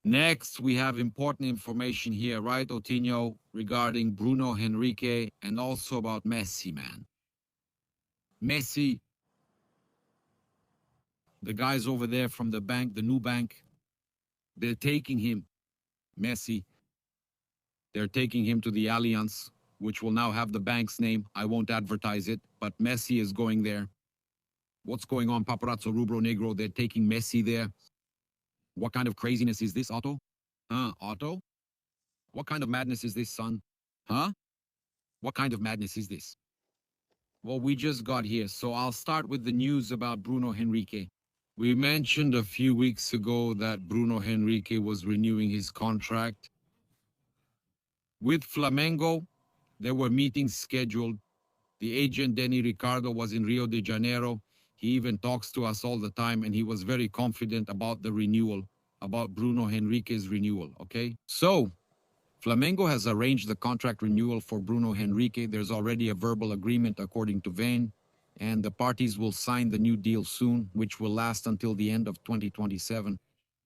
Next, we have important information here, right, Otinho, regarding Bruno Henrique and also about Messi, man. Messi, the guys over there from the bank, the new bank, they're taking him, Messi. They're taking him to the Allianz, which will now have the bank's name. I won't advertise it, but Messi is going there. What's going on, Paparazzo Rubro Negro? They're taking Messi there. What kind of craziness is this, Otto? Otto? What kind of madness is this, son? Huh? What kind of madness is this? Well, we just got here, so I'll start with the news about Bruno Henrique. We mentioned a few weeks ago that Bruno Henrique was renewing his contract. With Flamengo, there were meetings scheduled. The agent Denny Ricardo was in Rio de Janeiro. He even talks to us all the time, and he was very confident about the renewal, about Bruno Henrique's renewal, okay? So, Flamengo has arranged the contract renewal for Bruno Henrique. There's already a verbal agreement according to Vane, and the parties will sign the new deal soon, which will last until the end of 2027.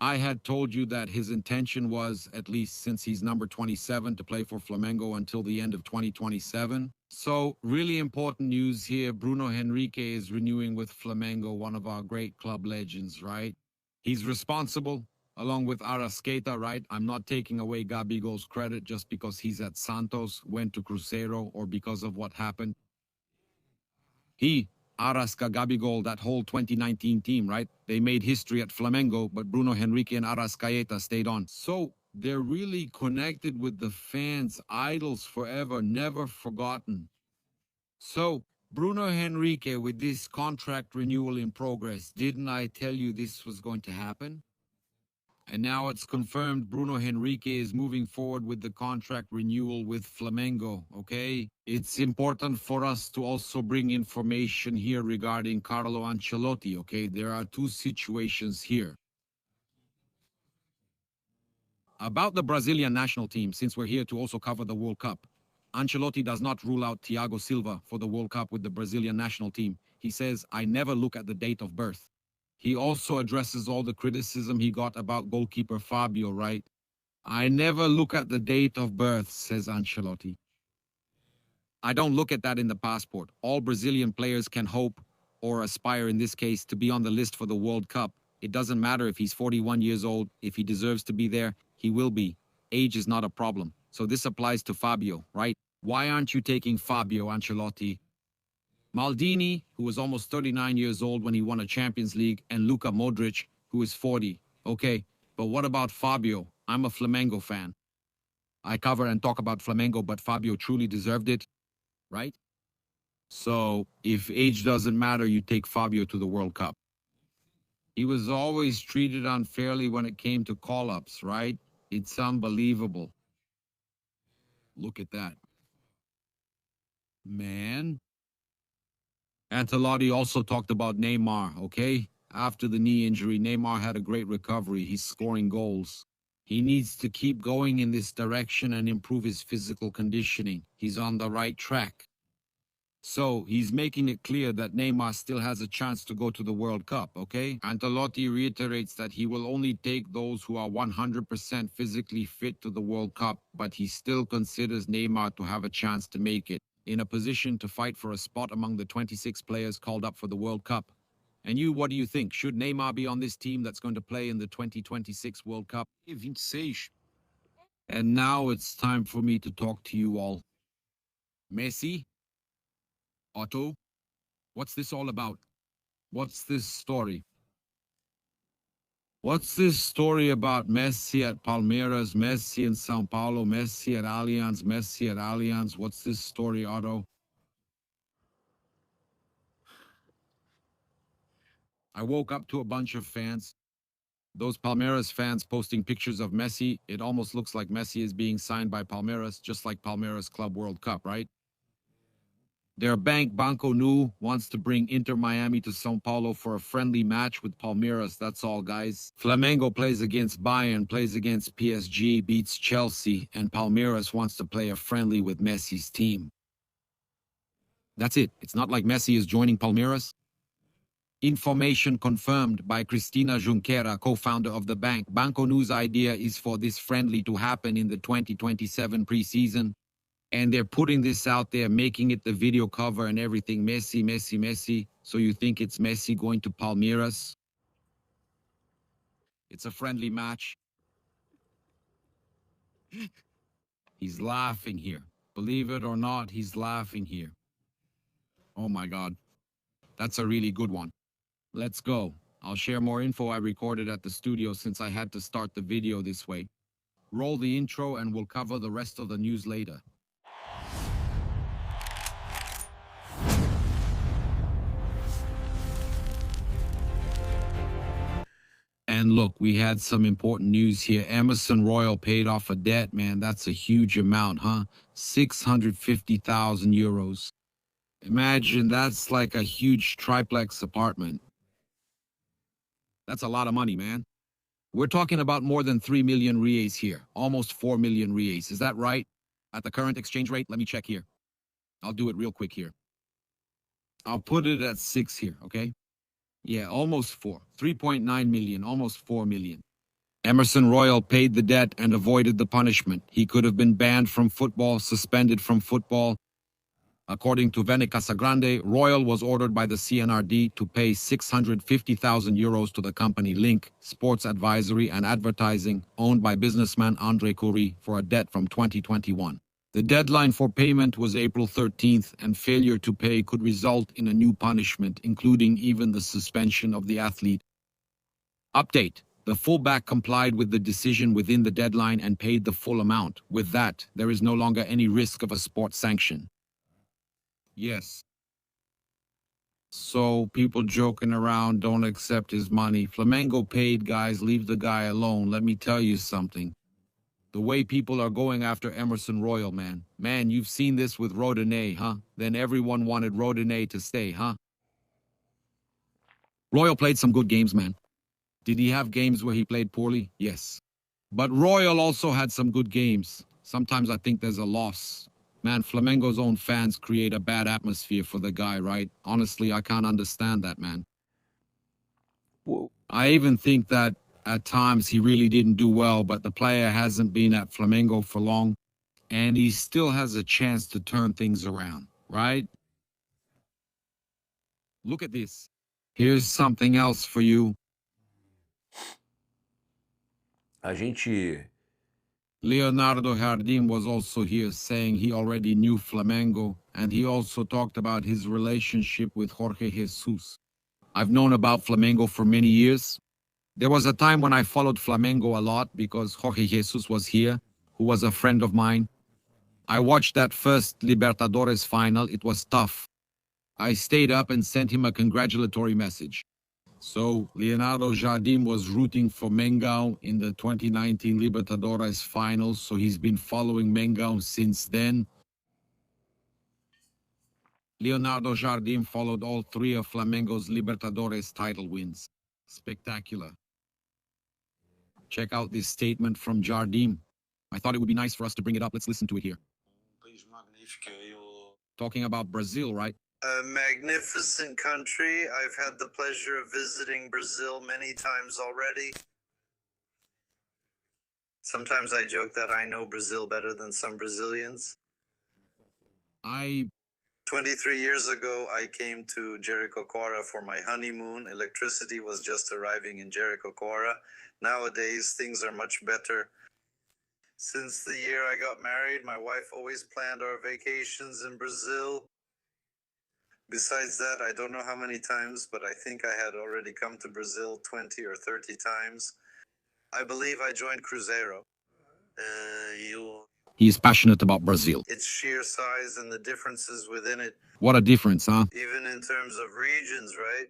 I had told you that his intention was, at least since he's number 27, to play for Flamengo until the end of 2027. So, really important news here. Bruno Henrique is renewing with Flamengo, one of our great club legends, right? He's responsible, along with Arrascaeta, right? I'm not taking away Gabigol's credit just because he's at Santos, went to Cruzeiro, or because of what happened. Arrasca, Gabigol, that whole 2019 team, right? They made history at Flamengo, but Bruno Henrique and Arrascaeta stayed on. So they're really connected with the fans, idols forever, never forgotten. So Bruno Henrique, with this contract renewal in progress, didn't I tell you this was going to happen? And now it's confirmed Bruno Henrique is moving forward with the contract renewal with Flamengo, okay? It's important for us to also bring information here regarding Carlo Ancelotti, okay? There are two situations here. About the Brazilian national team, since we're here to also cover the World Cup, Ancelotti does not rule out Thiago Silva for the World Cup with the Brazilian national team. He says, I never look at the date of birth. He also addresses all the criticism he got about goalkeeper Fábio, right? I never look at the date of birth, says Ancelotti. I don't look at that in the passport. All Brazilian players can hope, or aspire in this case, to be on the list for the World Cup. It doesn't matter if he's 41 years old. If he deserves to be there, he will be. Age is not a problem. So this applies to Fábio, right? Why aren't you taking Fábio, Ancelotti? Maldini, who was almost 39 years old when he won a Champions League, and Luka Modric, who is 40. Okay, but what about Fábio? I'm a Flamengo fan. I cover and talk about Flamengo, but Fábio truly deserved it, right? So, if age doesn't matter, you take Fábio to the World Cup. He was always treated unfairly when it came to call-ups, right? It's unbelievable. Look at that. Man. Ancelotti also talked about Neymar, okay? After the knee injury, Neymar had a great recovery. He's scoring goals. He needs to keep going in this direction and improve his physical conditioning. He's on the right track. So, he's making it clear that Neymar still has a chance to go to the World Cup, okay? Ancelotti reiterates that he will only take those who are 100% physically fit to the World Cup, but he still considers Neymar to have a chance to make it, in a position to fight for a spot among the 26 players called up for the World Cup. And you, what do you think? Should Neymar be on this team that's going to play in the 2026 World Cup? 26. And now it's time for me to talk to you all. Messi? Otto? What's this all about? What's this story? What's this story about Messi at Palmeiras, Messi in Sao Paulo, Messi at Allianz, Messi at Allianz? What's this story, Otto? I woke up to a bunch of fans. Those Palmeiras fans posting pictures of Messi. It almost looks like Messi is being signed by Palmeiras, just like Palmeiras Club World Cup, right? Their bank, Banco Nu, wants to bring Inter Miami to São Paulo for a friendly match with Palmeiras. That's all, guys. Flamengo plays against Bayern, plays against PSG, beats Chelsea, and Palmeiras wants to play a friendly with Messi's team. That's it. It's not like Messi is joining Palmeiras. Information confirmed by Cristina Junqueira, co-founder of the bank. Banco News idea is for this friendly to happen in the 2027 preseason. And they're putting this out there, making it the video cover and everything. Messi, Messi, Messi. So you think it's Messi going to Palmeiras? It's a friendly match. He's laughing here. Believe it or not, he's laughing here. Oh my God. That's a really good one. Let's go. I'll share more info I recorded at the studio since I had to start the video this way. Roll the intro and we'll cover the rest of the news later. And look, we had some important news here. Emerson Royal paid off a debt, man. That's a huge amount, huh? 650,000 euros. Imagine that's like a huge triplex apartment. That's a lot of money, man. We're talking about more than 3 million reais here. Almost 4 million reais. Is that right? At the current exchange rate? Let me check here. I'll do it real quick here. I'll put it at 6 here, okay? Yeah, almost 4. 3.9 million, almost 4 million. Emerson Royal paid the debt and avoided the punishment. He could have been banned from football, suspended from football. According to Vene Casagrande, Royal was ordered by the CNRD to pay 650,000 euros to the company Link, Sports Advisory and Advertising, owned by businessman Andre Curie, for a debt from 2021. The deadline for payment was April 13th, and failure to pay could result in a new punishment, including even the suspension of the athlete. Update. The fullback complied with the decision within the deadline and paid the full amount. With that, there is no longer any risk of a sport sanction. Yes. So people joking around don't accept his money. Flamengo paid, guys. Leave the guy alone. Let me tell you something. The way people are going after Emerson Royal, man. Man, you've seen this with Rodinei, huh? Then everyone wanted Rodinei to stay, huh? Royal played some good games, man. Did he have games where he played poorly? Yes. But Royal also had some good games. Sometimes I think there's a loss. Man, Flamengo's own fans create a bad atmosphere for the guy, right? Honestly, I can't understand that, man. Whoa. I even think that at times he really didn't do well, but the player hasn't been at Flamengo for long, and he still has a chance to turn things around, right? Look at this. Here's something else for you. A gente Leonardo Jardim was also here saying he already knew Flamengo, and he also talked about his relationship with Jorge Jesus. I've known about Flamengo for many years. There was a time when I followed Flamengo a lot because Jorge Jesus was here, who was a friend of mine. I watched that first Libertadores final. It was tough. I stayed up and sent him a congratulatory message. So, Leonardo Jardim was rooting for Mengão in the 2019 Libertadores finals, so he's been following Mengão since then. Leonardo Jardim followed all 3 of Flamengo's Libertadores title wins. Spectacular. Check out this statement from Jardim. I thought it would be nice for us to bring it up. Let's listen to it here. Talking about Brazil, right? A magnificent country. I've had the pleasure of visiting Brazil many times already. Sometimes I joke that I know Brazil better than some Brazilians. 23 years ago, I came to Jericoacoara for my honeymoon. Electricity was just arriving in Jericoacoara. Nowadays, things are much better. Since the year I got married, my wife always planned our vacations in Brazil. Besides that, I don't know how many times, but I think I had already come to Brazil 20 or 30 times. I believe I joined Cruzeiro. He's passionate about Brazil. Its sheer size and the differences within it. What a difference, huh? Even in terms of regions, right?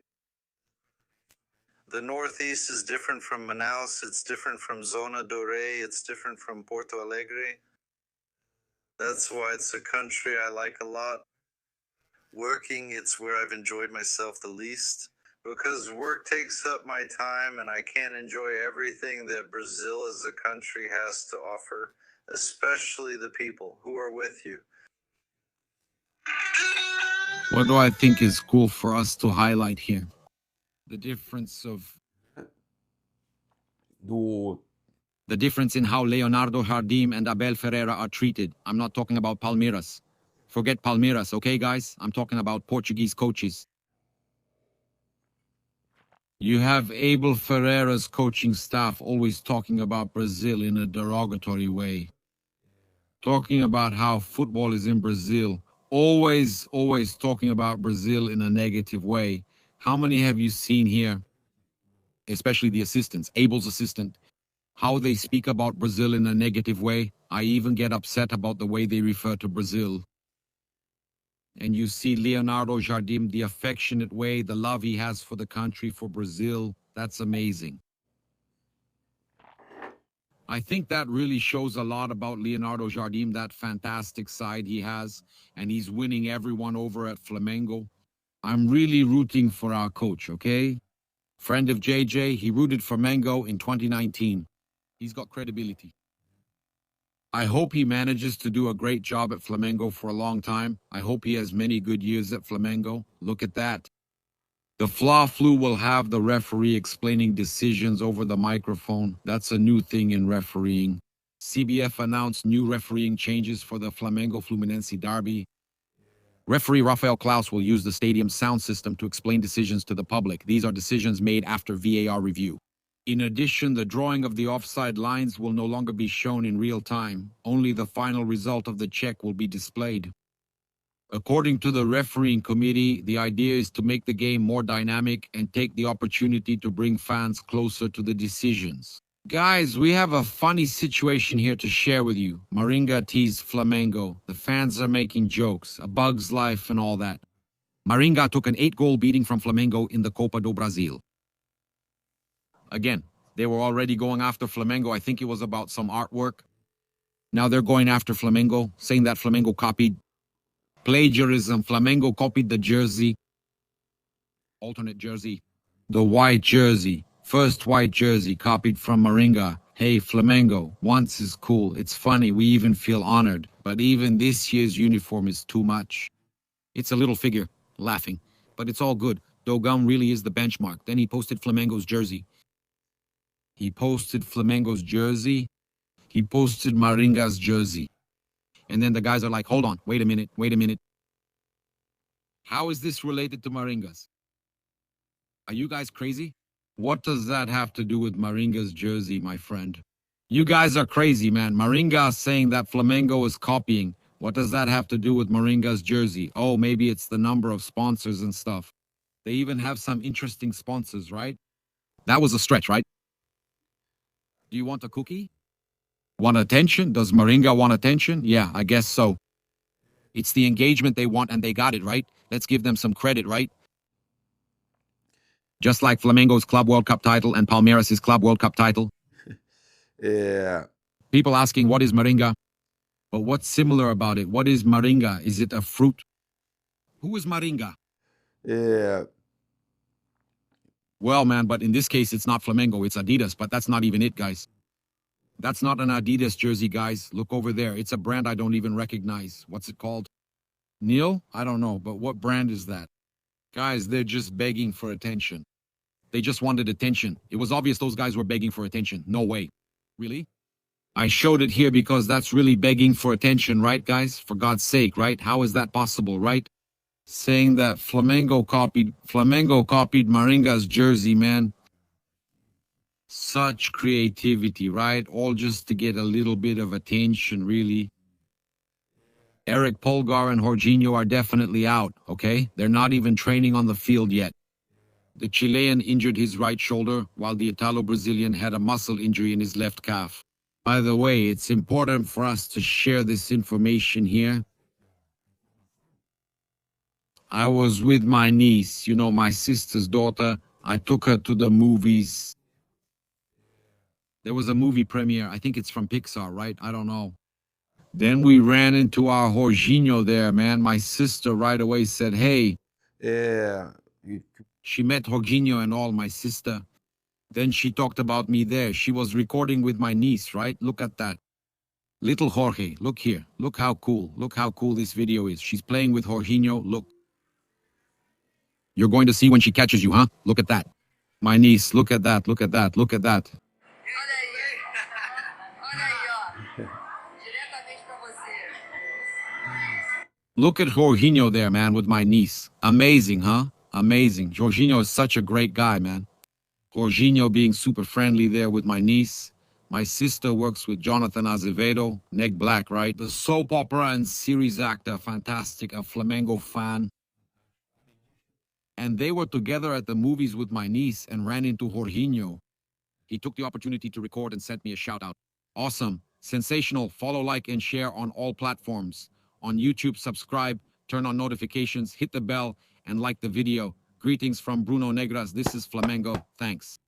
The Northeast is different from Manaus. It's different from Zona do Rei. It's different from Porto Alegre. That's why it's a country I like a lot. Working, it's where I've enjoyed myself the least. Because work takes up my time and I can't enjoy everything that Brazil as a country has to offer, especially the people who are with you. What do I think is cool for us to highlight here? The difference of do the difference in how Leonardo, Jardim, and Abel Ferreira are treated. I'm not talking about Palmeiras. Forget Palmeiras, okay, guys? I'm talking about Portuguese coaches. You have Abel Ferreira's coaching staff always talking about Brazil in a derogatory way. Talking about how football is in Brazil. Always talking about Brazil in a negative way. How many have you seen here? Especially the assistants, Abel's assistant. How they speak about Brazil in a negative way. I even get upset about the way they refer to Brazil. And you see Leonardo Jardim, the affectionate way, the love he has for the country, for Brazil. That's amazing. I think that really shows a lot about Leonardo Jardim, that fantastic side he has, and he's winning everyone over at Flamengo. I'm really rooting for our coach, okay? Friend of JJ, he rooted for Flamengo in 2019. He's got credibility. I hope he manages to do a great job at Flamengo for a long time. I hope he has many good years at Flamengo. Look at that. The Fla-Flu will have the referee explaining decisions over the microphone. That's a new thing in refereeing. CBF announced new refereeing changes for the Flamengo-Fluminense derby. Referee Rafael Klaus will use the stadium's sound system to explain decisions to the public. These are decisions made after VAR review. In addition, the drawing of the offside lines will no longer be shown in real time. Only the final result of the check will be displayed. According to the refereeing committee, the idea is to make the game more dynamic and take the opportunity to bring fans closer to the decisions. Guys, we have a funny situation here to share with you. Maringá teased Flamengo. The fans are making jokes, a bug's life and all that. Maringá took an 8-goal beating from Flamengo in the Copa do Brasil. Again, they were already going after Flamengo. I think it was about some artwork. Now they're going after Flamengo, saying that Flamengo copied. Plagiarism. Flamengo copied the jersey. Alternate jersey. The white jersey. First white jersey copied from Maringá. Hey, Flamengo, once is cool. It's funny. We even feel honored. But even this year's uniform is too much. It's a little figure. Laughing. But it's all good. Dogão really is the benchmark. Then he posted Flamengo's jersey. He posted Flamengo's jersey. He posted Maringá's jersey. And then the guys are like, hold on, wait a minute. How is this related to Maringá's? Are you guys crazy? What does that have to do with Maringá's jersey, my friend? You guys are crazy, man. Maringá saying that Flamengo is copying. What does that have to do with Maringá's jersey? Oh, maybe it's the number of sponsors and stuff. They even have some interesting sponsors, right? That was a stretch, right? Do you want a cookie? Want attention? Does Maringá want attention? Yeah, I guess so. It's the engagement they want and they got it, right? Let's give them some credit, right? Just like Flamengo's Club World Cup title and Palmeiras' Club World Cup title. é, People asking, what is Maringá? But what's similar about it? What is Maringá? Is it a fruit? Who is Maringá? é, Well, man, but in this case, it's not Flamengo, it's Adidas, but that's not even it, guys. That's not an Adidas jersey, guys. Look over there. It's a brand I don't even recognize. What's it called? Neil? I don't know, but what brand is that? Guys, they're just begging for attention. They just wanted attention. It was obvious those guys were begging for attention. No way. Really? I showed it here because that's really begging for attention, right, guys? For God's sake, right? How is that possible, right? Saying that Flamengo copied Maringá's jersey, man. Such creativity, right? All just to get a little bit of attention, really. Eric Polgar and Jorginho are definitely out, okay? They're not even training on the field yet. The Chilean injured his right shoulder, while the Italo-Brazilian had a muscle injury in his left calf. By the way, it's important for us to share this information here. I was with my niece, you know, my sister's daughter. I took her to the movies. There was a movie premiere. I think it's from Pixar, right? I don't know. Then we ran into our Jorginho there, man. My sister right away said, hey. é, e- She met Jorginho and all, my sister. Then she talked about me there. She was recording with my niece, right? Look at that. Little Jorge, look here. Look how cool. Look how cool this video is. She's playing with Jorginho. Look. You're going to see when she catches you, huh? Look at that. My niece, look at that, look at that, look at that. Olha aí. Olha aí, ó. Diretamente pra você. Look at Jorginho there, man, with my niece. Amazing, huh? Amazing. Jorginho is such a great guy, man. Jorginho being super friendly there with my niece. My sister works with Jonathan Azevedo, Neg Black, right? The soap opera and series actor, fantastic, a Flamengo fan. And they were together at the movies with my niece and ran into Jorginho. He took the opportunity to record and sent me a shout out. Awesome. Sensational. Follow, like, and share on all platforms. On YouTube, subscribe, turn on notifications, hit the bell, and like the video. Greetings from Bruno Negras. This is Flamengo. Thanks.